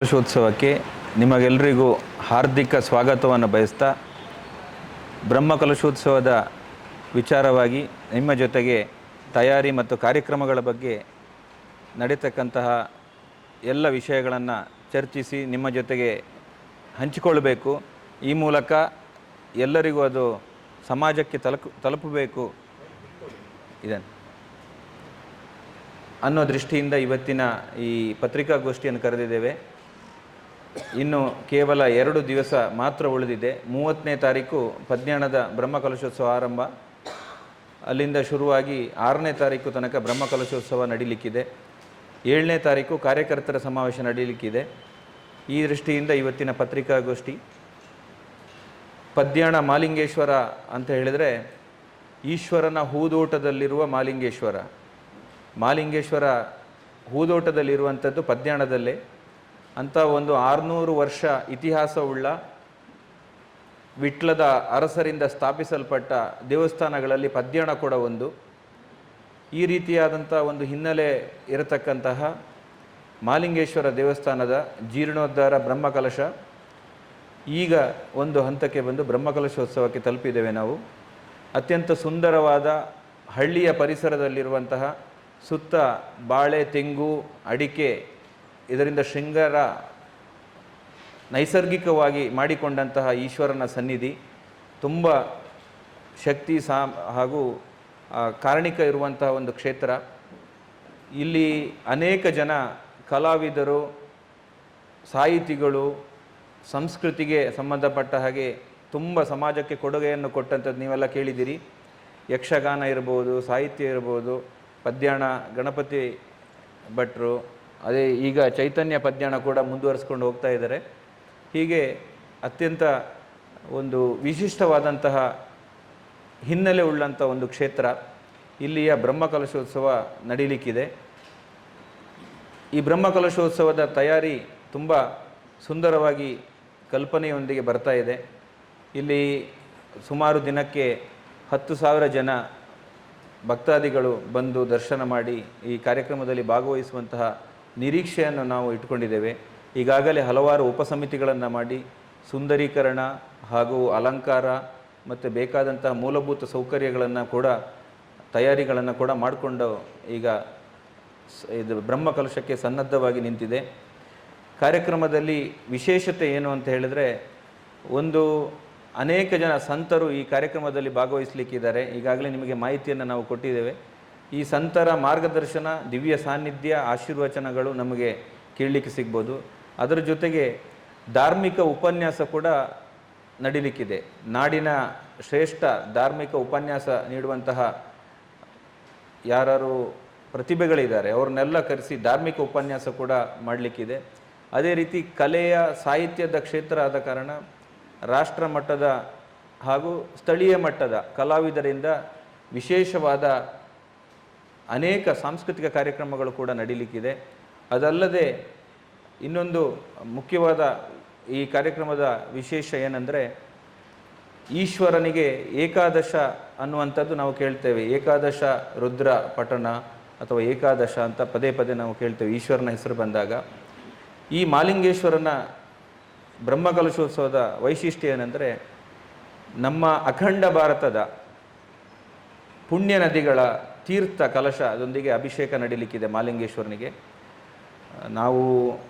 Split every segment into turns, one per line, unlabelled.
ಕಲಶೋತ್ಸವಕ್ಕೆ ನಿಮಗೆಲ್ಲರಿಗೂ ಹಾರ್ದಿಕ ಸ್ವಾಗತವನ್ನು ಬಯಸ್ತಾ ಬ್ರಹ್ಮಕಲಶೋತ್ಸವದ ವಿಚಾರವಾಗಿ ನಿಮ್ಮ ಜೊತೆಗೆ ತಯಾರಿ ಮತ್ತು ಕಾರ್ಯಕ್ರಮಗಳ ಬಗ್ಗೆ ನಡೀತಕ್ಕಂತಹ ಎಲ್ಲ ವಿಷಯಗಳನ್ನು ಚರ್ಚಿಸಿ ನಿಮ್ಮ ಜೊತೆಗೆ ಹಂಚಿಕೊಳ್ಳಬೇಕು. ಈ ಮೂಲಕ ಎಲ್ಲರಿಗೂ ಅದು ಸಮಾಜಕ್ಕೆ ತಲುಪಬೇಕು ಇದನ್ನು ಅನ್ನೋ ದೃಷ್ಟಿಯಿಂದ ಇವತ್ತಿನ ಈ ಪತ್ರಿಕಾಗೋಷ್ಠಿಯನ್ನು ಕರೆದಿದ್ದೇವೆ. ಇನ್ನು ಕೇವಲ 2 ದಿವಸ ಮಾತ್ರ ಉಳಿದಿದೆ. 30ನೇ ತಾರೀಕು ಪದ್ಯಾಣದ ಬ್ರಹ್ಮಕಲಶೋತ್ಸವ ಆರಂಭ, ಅಲ್ಲಿಂದ ಶುರುವಾಗಿ 6ನೇ ತಾರೀಕು ತನಕ ಬ್ರಹ್ಮಕಲಶೋತ್ಸವ ನಡೀಲಿಕ್ಕಿದೆ. 7ನೇ ತಾರೀಕು ಕಾರ್ಯಕರ್ತರ ಸಮಾವೇಶ ನಡೀಲಿಕ್ಕಿದೆ. ಈ ದೃಷ್ಟಿಯಿಂದ ಇವತ್ತಿನ ಪತ್ರಿಕಾಗೋಷ್ಠಿ ಪದ್ಯಾಣ ಮಾಲಿಂಗೇಶ್ವರ ಅಂತ ಹೇಳಿದರೆ ಈಶ್ವರನ ಹೂದೋಟದಲ್ಲಿರುವ ಮಾಲಿಂಗೇಶ್ವರ ಹೂದೋಟದಲ್ಲಿರುವಂಥದ್ದು ಪದ್ಯಾಣದಲ್ಲೇ. ಅಂಥ ಒಂದು 600 ವರ್ಷ ಇತಿಹಾಸವುಳ್ಳ ವಿಟ್ಲದ ಅರಸರಿಂದ ಸ್ಥಾಪಿಸಲ್ಪಟ್ಟ ದೇವಸ್ಥಾನಗಳಲ್ಲಿ ಪದ್ಯಾಣ ಕೂಡ ಒಂದು. ಈ ರೀತಿಯಾದಂಥ ಒಂದು ಹಿನ್ನೆಲೆ ಇರತಕ್ಕಂತಹ ಮಾಲಿಂಗೇಶ್ವರ ದೇವಸ್ಥಾನದ ಜೀರ್ಣೋದ್ಧಾರ ಬ್ರಹ್ಮಕಲಶ ಈಗ ಒಂದು ಹಂತಕ್ಕೆ ಬಂದು ಬ್ರಹ್ಮಕಲಶೋತ್ಸವಕ್ಕೆ ತಲುಪಿದ್ದೇವೆ. ನಾವು ಅತ್ಯಂತ ಸುಂದರವಾದ ಹಳ್ಳಿಯ ಪರಿಸರದಲ್ಲಿರುವಂತಹ ಸುತ್ತ ಬಾಳೆ, ತೆಂಗು, ಅಡಿಕೆ, ಇದರಿಂದ ಶೃಂಗಾರ ನೈಸರ್ಗಿಕವಾಗಿ ಮಾಡಿಕೊಂಡಂತಹ ಈಶ್ವರನ ಸನ್ನಿಧಿ ತುಂಬ ಶಕ್ತಿ ಹಾಗೂ ಕಾರಣಿಕ ಇರುವಂತಹ ಒಂದು ಕ್ಷೇತ್ರ. ಇಲ್ಲಿ ಅನೇಕ ಜನ ಕಲಾವಿದರು, ಸಾಹಿತಿಗಳು, ಸಂಸ್ಕೃತಿಗೆ ಸಂಬಂಧಪಟ್ಟ ಹಾಗೆ ತುಂಬ ಸಮಾಜಕ್ಕೆ ಕೊಡುಗೆಯನ್ನು ಕೊಟ್ಟಂಥದ್ದು ನೀವೆಲ್ಲ ಕೇಳಿದ್ದೀರಿ. ಯಕ್ಷಗಾನ ಇರ್ಬೋದು, ಸಾಹಿತ್ಯ ಇರ್ಬೋದು, ಪದ್ಯಾಣ ಗಣಪತಿ ಭಟ್ರು, ಅದೇ ಈಗ ಚೈತನ್ಯ ಪದ್ಯಾಣ ಕೂಡ ಮುಂದುವರಿಸ್ಕೊಂಡು ಹೋಗ್ತಾ ಇದ್ದಾರೆ. ಹೀಗೆ ಅತ್ಯಂತ ಒಂದು ವಿಶಿಷ್ಟವಾದಂತಹ ಹಿನ್ನೆಲೆ ಉಳ್ಳಂಥ ಒಂದು ಕ್ಷೇತ್ರ. ಇಲ್ಲಿಯ ಬ್ರಹ್ಮಕಲಶೋತ್ಸವ ನಡೀಲಿಕ್ಕಿದೆ. ಈ ಬ್ರಹ್ಮಕಲಶೋತ್ಸವದ ತಯಾರಿ ತುಂಬ ಸುಂದರವಾಗಿ ಕಲ್ಪನೆಯೊಂದಿಗೆ ಬರ್ತಾ ಇದೆ. ಇಲ್ಲಿ ಸುಮಾರು ದಿನಕ್ಕೆ 10,000 ಜನ ಭಕ್ತಾದಿಗಳು ಬಂದು ದರ್ಶನ ಮಾಡಿ ಈ ಕಾರ್ಯಕ್ರಮದಲ್ಲಿ ಭಾಗವಹಿಸುವಂತಹ ನಿರೀಕ್ಷೆಯನ್ನು ನಾವು ಇಟ್ಕೊಂಡಿದ್ದೇವೆ. ಈಗಾಗಲೇ ಹಲವಾರು ಉಪಸಮಿತಿಗಳನ್ನು ಮಾಡಿ ಸುಂದರೀಕರಣ ಹಾಗೂ ಅಲಂಕಾರ ಮತ್ತು ಬೇಕಾದಂತಹ ಮೂಲಭೂತ ಸೌಕರ್ಯಗಳನ್ನು ಕೂಡ ತಯಾರಿಗಳನ್ನು ಕೂಡ ಮಾಡಿಕೊಂಡು ಈಗ ಇದು ಬ್ರಹ್ಮಕಲಶಕ್ಕೆ ಸನ್ನದ್ಧವಾಗಿ ನಿಂತಿದೆ. ಕಾರ್ಯಕ್ರಮದಲ್ಲಿ ವಿಶೇಷತೆ ಏನು ಅಂತ ಹೇಳಿದರೆ, ಒಂದು ಅನೇಕ ಜನ ಸಂತರು ಈ ಕಾರ್ಯಕ್ರಮದಲ್ಲಿ ಭಾಗವಹಿಸಲಿಕ್ಕಿದ್ದಾರೆ. ಈಗಾಗಲೇ ನಿಮಗೆ ಮಾಹಿತಿಯನ್ನು ನಾವು ಕೊಟ್ಟಿದ್ದೇವೆ. ಈ ಸಂತರ ಮಾರ್ಗದರ್ಶನ, ದಿವ್ಯ ಸಾನ್ನಿಧ್ಯ, ಆಶೀರ್ವಚನಗಳು ನಮಗೆ ಕೇಳಲಿಕ್ಕೆ ಸಿಗ್ಬೋದು. ಅದರ ಜೊತೆಗೆ ಧಾರ್ಮಿಕ ಉಪನ್ಯಾಸ ಕೂಡ ನಡೀಲಿಕ್ಕಿದೆ. ನಾಡಿನ ಶ್ರೇಷ್ಠ ಧಾರ್ಮಿಕ ಉಪನ್ಯಾಸ ನೀಡುವಂತಹ ಯಾರು ಪ್ರತಿಭೆಗಳಿದ್ದಾರೆ ಅವ್ರನ್ನೆಲ್ಲ ಕರೆಸಿ ಧಾರ್ಮಿಕ ಉಪನ್ಯಾಸ ಕೂಡ ಮಾಡಲಿಕ್ಕಿದೆ. ಅದೇ ರೀತಿ ಕಲೆಯ ಸಾಹಿತ್ಯದ ಕ್ಷೇತ್ರ ಆದ ಕಾರಣ ರಾಷ್ಟ್ರ ಮಟ್ಟದ ಹಾಗೂ ಸ್ಥಳೀಯ ಮಟ್ಟದ ಕಲಾವಿದರಿಂದ ವಿಶೇಷವಾದ ಅನೇಕ ಸಾಂಸ್ಕೃತಿಕ ಕಾರ್ಯಕ್ರಮಗಳು ಕೂಡ ನಡೀಲಿಕ್ಕಿದೆ. ಅದಲ್ಲದೆ ಇನ್ನೊಂದು ಮುಖ್ಯವಾದ ಈ ಕಾರ್ಯಕ್ರಮದ ವಿಶೇಷ ಏನಂದರೆ, ಈಶ್ವರನಿಗೆ ಏಕಾದಶ ಅನ್ನುವಂಥದ್ದು ನಾವು ಕೇಳ್ತೇವೆ. ಏಕಾದಶ ರುದ್ರ ಪಠಣ ಅಥವಾ ಏಕಾದಶ ಅಂತ ಪದೇ ಪದೇ ನಾವು ಕೇಳ್ತೇವೆ ಈಶ್ವರನ ಹೆಸರು ಬಂದಾಗ. ಈ ಮಾಲಿಂಗೇಶ್ವರನ ಬ್ರಹ್ಮಕಲಶೋತ್ಸವದ ವೈಶಿಷ್ಟ್ಯ ಏನೆಂದರೆ, ನಮ್ಮ ಅಖಂಡ ಭಾರತದ ಪುಣ್ಯ ನದಿಗಳ ತೀರ್ಥ ಕಲಶದೊಂದಿಗೆ ಅಭಿಷೇಕ ನಡೀಲಿಕ್ಕಿದೆ ಮಾಲಿಂಗೇಶ್ವರನಿಗೆ. ನಾವು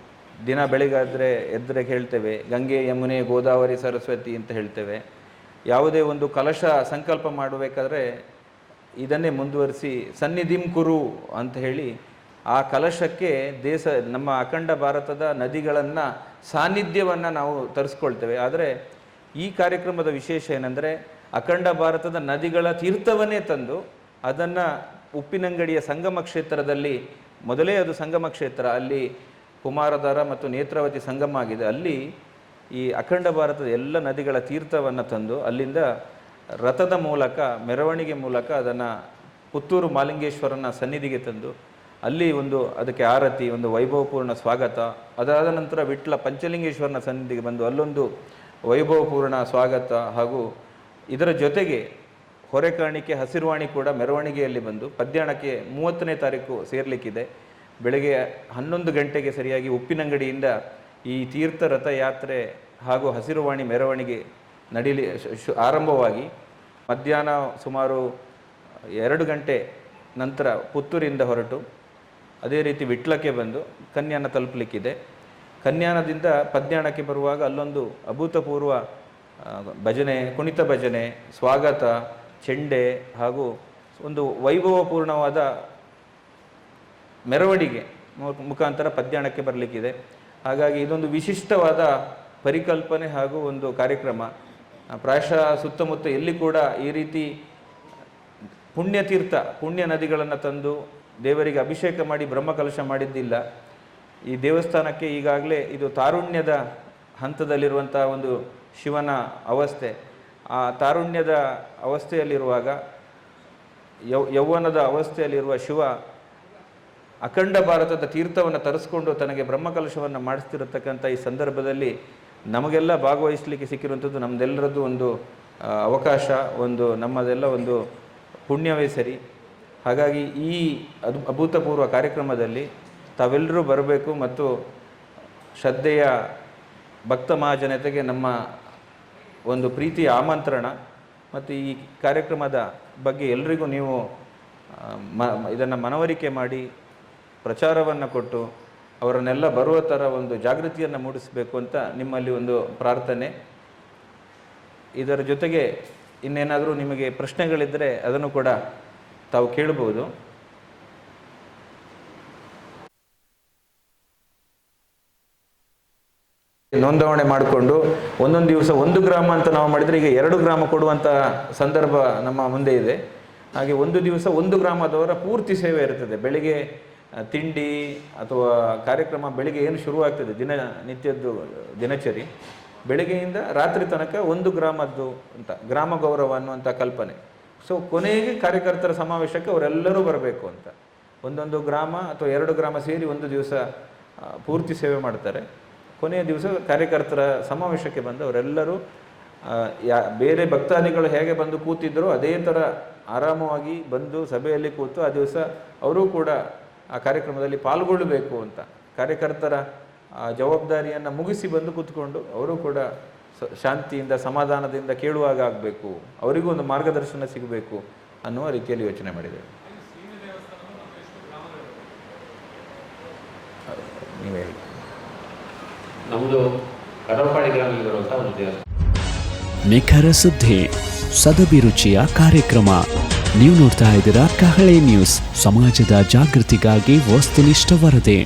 ದಿನ ಬೆಳಿಗ್ಗೆ ಎದ್ದರೆ ಹೇಳ್ತೇವೆ ಗಂಗೆ, ಯಮುನೆ, ಗೋದಾವರಿ, ಸರಸ್ವತಿ ಅಂತ ಹೇಳ್ತೇವೆ. ಯಾವುದೇ ಒಂದು ಕಲಶ ಸಂಕಲ್ಪ ಮಾಡಬೇಕಾದ್ರೆ ಇದನ್ನೇ ಮುಂದುವರಿಸಿ ಸನ್ನಿಧಿಂ ಕುರು ಅಂತ ಹೇಳಿ ಆ ಕಲಶಕ್ಕೆ ನಮ್ಮ ಅಖಂಡ ಭಾರತದ ನದಿಗಳನ್ನು ಸಾನ್ನಿಧ್ಯವನ್ನು ನಾವು ತರಿಸ್ಕೊಳ್ತೇವೆ. ಆದರೆ ಈ ಕಾರ್ಯಕ್ರಮದ ವಿಶೇಷ ಏನೆಂದರೆ, ಅಖಂಡ ಭಾರತದ ನದಿಗಳ ತೀರ್ಥವನ್ನೇ ತಂದು ಅದನ್ನು ಉಪ್ಪಿನಂಗಡಿಯ ಸಂಗಮ ಕ್ಷೇತ್ರದಲ್ಲಿ, ಮೊದಲೇ ಅದು ಸಂಗಮ ಕ್ಷೇತ್ರ, ಅಲ್ಲಿ ಕುಮಾರಧಾರ ಮತ್ತು ನೇತ್ರಾವತಿ ಸಂಗಮ ಆಗಿದೆ. ಅಲ್ಲಿ ಈ ಅಖಂಡ ಭಾರತದ ಎಲ್ಲ ನದಿಗಳ ತೀರ್ಥವನ್ನು ತಂದು ಅಲ್ಲಿಂದ ರಥದ ಮೂಲಕ, ಮೆರವಣಿಗೆ ಮೂಲಕ ಅದನ್ನು ಪುತ್ತೂರು ಮಾಲಿಂಗೇಶ್ವರನ ಸನ್ನಿಧಿಗೆ ತಂದು ಅಲ್ಲಿ ಅದಕ್ಕೆ ಆರತಿ, ಒಂದು ವೈಭವಪೂರ್ಣ ಸ್ವಾಗತ. ಅದಾದ ನಂತರ ವಿಟ್ಲ ಪಂಚಲಿಂಗೇಶ್ವರನ ಸನ್ನಿಧಿಗೆ ಬಂದು ಅಲ್ಲೊಂದು ವೈಭವಪೂರ್ಣ ಸ್ವಾಗತ ಹಾಗೂ ಇದರ ಜೊತೆಗೆ ಹೊರೆಕಾಣಿಕೆ, ಹಸಿರುವಾಣಿ ಕೂಡ ಮೆರವಣಿಗೆಯಲ್ಲಿ ಬಂದು ಪದ್ಯಾಣಕ್ಕೆ 30ನೇ ತಾರೀಕು ಸೇರಲಿಕ್ಕಿದೆ. ಬೆಳಗ್ಗೆ 11 ಗಂಟೆಗೆ ಸರಿಯಾಗಿ ಉಪ್ಪಿನಂಗಡಿಯಿಂದ ಈ ತೀರ್ಥ ರಥಯಾತ್ರೆ ಹಾಗೂ ಹಸಿರುವಾಣಿ ಮೆರವಣಿಗೆ ಆರಂಭವಾಗಿ ಮಧ್ಯಾಹ್ನ ಸುಮಾರು 2 ಗಂಟೆ ನಂತರ ಪುತ್ತೂರಿಂದ ಹೊರಟು ಅದೇ ರೀತಿ ವಿಟ್ಲಕ್ಕೆ ಬಂದು ಕನ್ಯಾನ ತಲುಪಲಿಕ್ಕಿದೆ. ಕನ್ಯಾನದಿಂದ ಪದ್ಯಾಣಕ್ಕೆ ಬರುವಾಗ ಅಲ್ಲೊಂದು ಅಭೂತಪೂರ್ವ ಭಜನೆ, ಕುಣಿತ ಭಜನೆ, ಸ್ವಾಗತ, ಚೆಂಡೆ ಹಾಗೂ ಒಂದು ವೈಭವಪೂರ್ಣವಾದ ಮೆರವಣಿಗೆ ಮುಖಾಂತರ ಪದ್ಯಾಣಕ್ಕೆ ಬರಲಿಕ್ಕಿದೆ. ಹಾಗಾಗಿ ಇದೊಂದು ವಿಶಿಷ್ಟವಾದ ಪರಿಕಲ್ಪನೆ ಹಾಗೂ ಒಂದು ಕಾರ್ಯಕ್ರಮ. ಪ್ರಾಯಶಃ ಸುತ್ತಮುತ್ತ ಎಲ್ಲಿ ಕೂಡ ಈ ರೀತಿ ಪುಣ್ಯ ನದಿಗಳನ್ನು ತಂದು ದೇವರಿಗೆ ಅಭಿಷೇಕ ಮಾಡಿ ಬ್ರಹ್ಮಕಲಶ ಮಾಡಿದ್ದಿಲ್ಲ. ಈ ದೇವಸ್ಥಾನಕ್ಕೆ ಈಗಾಗಲೇ ಇದು ತಾರುಣ್ಯದ ಹಂತದಲ್ಲಿರುವಂಥ ಒಂದು ಶಿವನ ಅವಸ್ಥೆ. ಆ ತಾರುಣ್ಯದ ಅವಸ್ಥೆಯಲ್ಲಿರುವಾಗ ಯೌವನದ ಅವಸ್ಥೆಯಲ್ಲಿರುವ ಶಿವ ಅಖಂಡ ಭಾರತದ ತೀರ್ಥವನ್ನು ತರಿಸ್ಕೊಂಡು ತನಗೆ ಬ್ರಹ್ಮಕಲಶವನ್ನು ಮಾಡಿಸ್ತಿರತಕ್ಕಂಥ ಈ ಸಂದರ್ಭದಲ್ಲಿ ನಮಗೆಲ್ಲ ಭಾಗವಹಿಸಲಿಕ್ಕೆ ಸಿಕ್ಕಿರುವಂಥದ್ದು ನಮ್ಮದೆಲ್ಲರದ್ದು ಒಂದು ಅವಕಾಶ, ನಮ್ಮದೆಲ್ಲ ಒಂದು ಪುಣ್ಯವೇ ಸರಿ. ಹಾಗಾಗಿ ಈ ಅಭೂತಪೂರ್ವ ಕಾರ್ಯಕ್ರಮದಲ್ಲಿ ತಾವೆಲ್ಲರೂ ಬರಬೇಕು ಮತ್ತು ಶ್ರದ್ಧೆಯ ಭಕ್ತ ಮಹಾಜನತೆಗೆ ನಮ್ಮ ಒಂದು ಪ್ರೀತಿಯ ಆಮಂತ್ರಣ. ಮತ್ತು ಈ ಕಾರ್ಯಕ್ರಮದ ಬಗ್ಗೆ ಎಲ್ರಿಗೂ ನೀವು ಇದನ್ನು ಮನವರಿಕೆ ಮಾಡಿ ಪ್ರಚಾರವನ್ನು ಕೊಟ್ಟು ಅವರನ್ನೆಲ್ಲ ಬರುವ ಥರ ಒಂದು ಜಾಗೃತಿಯನ್ನು ಮೂಡಿಸಬೇಕು ಅಂತ ನಿಮ್ಮಲ್ಲಿ ಒಂದು ಪ್ರಾರ್ಥನೆ. ಇದರ ಜೊತೆಗೆ ಇನ್ನೇನಾದರೂ ನಿಮಗೆ ಪ್ರಶ್ನೆಗಳಿದ್ದರೆ ಅದನ್ನು ಕೂಡ ತಾವು ಕೇಳಬಹುದು. ನೋಂದಣಿ ಮಾಡಿಕೊಂಡು ಒಂದೊಂದು ದಿವಸ 1 ಗ್ರಾಮ ಅಂತ ನಾವು ಮಾಡಿದರೆ ಈಗ 2 ಗ್ರಾಮ ಕೊಡುವಂಥ ಸಂದರ್ಭ ನಮ್ಮ ಮುಂದೆ ಇದೆ. ಹಾಗೆ ಒಂದು ದಿವಸ 1 ಗ್ರಾಮದವರ ಪೂರ್ತಿ ಸೇವೆ ಇರ್ತದೆ. ಬೆಳಿಗ್ಗೆ ತಿಂಡಿ ಅಥವಾ ಕಾರ್ಯಕ್ರಮ ಬೆಳಿಗ್ಗೆ ಏನು ಶುರುವಾಗ್ತದೆ ನಿತ್ಯದ್ದು ದಿನಚರಿ, ಬೆಳಗ್ಗೆಯಿಂದ ರಾತ್ರಿ ತನಕ 1 ಗ್ರಾಮದ್ದು ಅಂತ ಗ್ರಾಮ ಗೌರವ ಅನ್ನುವಂಥ ಕಲ್ಪನೆ. ಸೊ ಕೊನೆಗೆ ಕಾರ್ಯಕರ್ತರ ಸಮಾವೇಶಕ್ಕೆ ಅವರೆಲ್ಲರೂ ಬರಬೇಕು ಅಂತ ಒಂದೊಂದು ಗ್ರಾಮ ಅಥವಾ 2 ಗ್ರಾಮ ಸೇರಿ ಒಂದು ದಿವಸ ಪೂರ್ತಿ ಸೇವೆ ಮಾಡ್ತಾರೆ. ಕೊನೆಯ ದಿವಸ ಕಾರ್ಯಕರ್ತರ ಸಮಾವೇಶಕ್ಕೆ ಬಂದು ಅವರೆಲ್ಲರೂ ಬೇರೆ ಭಕ್ತಾದಿಗಳು ಹೇಗೆ ಬಂದು ಕೂತಿದ್ದರೋ ಅದೇ ಥರ ಆರಾಮವಾಗಿ ಬಂದು ಸಭೆಯಲ್ಲಿ ಕೂತು ಆ ದಿವಸ ಅವರೂ ಕೂಡ ಆ ಕಾರ್ಯಕ್ರಮದಲ್ಲಿ ಪಾಲ್ಗೊಳ್ಳಬೇಕು ಅಂತ ಕಾರ್ಯಕರ್ತರ ಜವಾಬ್ದಾರಿಯನ್ನು ಮುಗಿಸಿ ಬಂದು ಕೂತ್ಕೊಂಡು ಅವರು ಕೂಡ ಶಾಂತಿಯಿಂದ ಸಮಾಧಾನದಿಂದ ಕೇಳುವಾಗ ಆಗಬೇಕು, ಅವರಿಗೂ ಒಂದು ಮಾರ್ಗದರ್ಶನ ಸಿಗಬೇಕು ಅನ್ನುವ ರೀತಿಯಲ್ಲಿ ಯೋಚನೆ ಮಾಡಿದ್ದೇವೆ. ನೀವೇ ಹೇಳಿ.
ನಮ್ಮದು ಕಡಪಾಡಿ ಗ್ರಾಮದಲ್ಲಿ ಬರುವಂಥ ಒಂದು ದೇವಸ್ಥಾನ.
ನಿಖರ ಸುದ್ದಿ, ಸದಭಿರುಚಿಯ ಕಾರ್ಯಕ್ರಮ. ನೀವು ನೋಡ್ತಾ ಇದ್ದೀರಾ ಕಹಳೆ ನ್ಯೂಸ್, ಸಮಾಜದ ಜಾಗೃತಿಗಾಗಿ ವಸ್ತುನಿಷ್ಠ ವರದಿ.